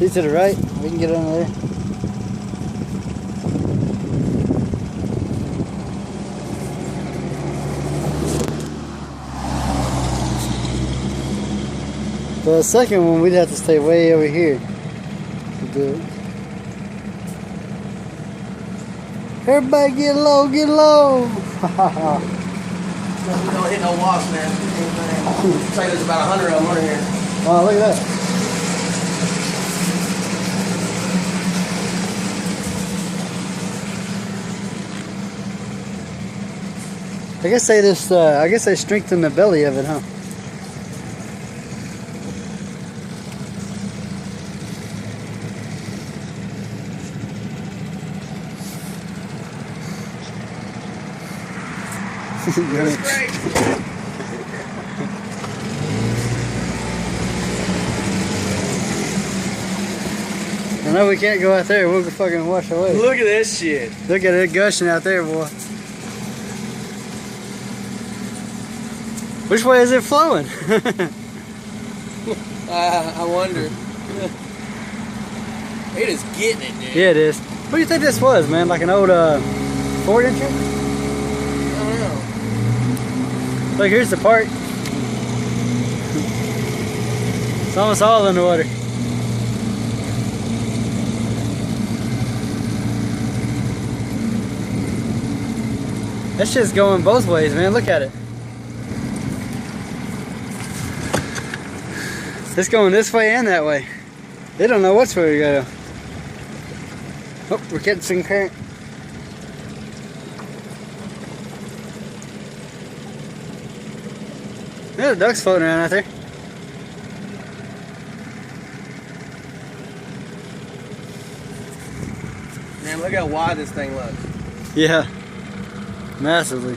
See to the right? We can get under there. For the second one, we'd have to stay way over here to do it. Everybody get low, get low! We don't hit no wasps, man. Looks like there's about 100 of them under here. Oh, look at that. I guess they just, I guess they strengthen the belly of it, huh? That's great. I know we can't go out there, we'll fucking wash away. Look at this shit. Look at it gushing out there, boy. Which way is it flowing? I wonder. It is getting it, dude. Yeah, it is. What do you think this was, man? Like an old Ford engine? I don't know. Look, here's the park. It's almost all in the water. That shit's going both ways, man. Look at it. It's going this way and that way. They don't know which way we go. Oh, we're getting some current. There's ducks floating around out there. Man, look how wide this thing looks. Yeah, massively.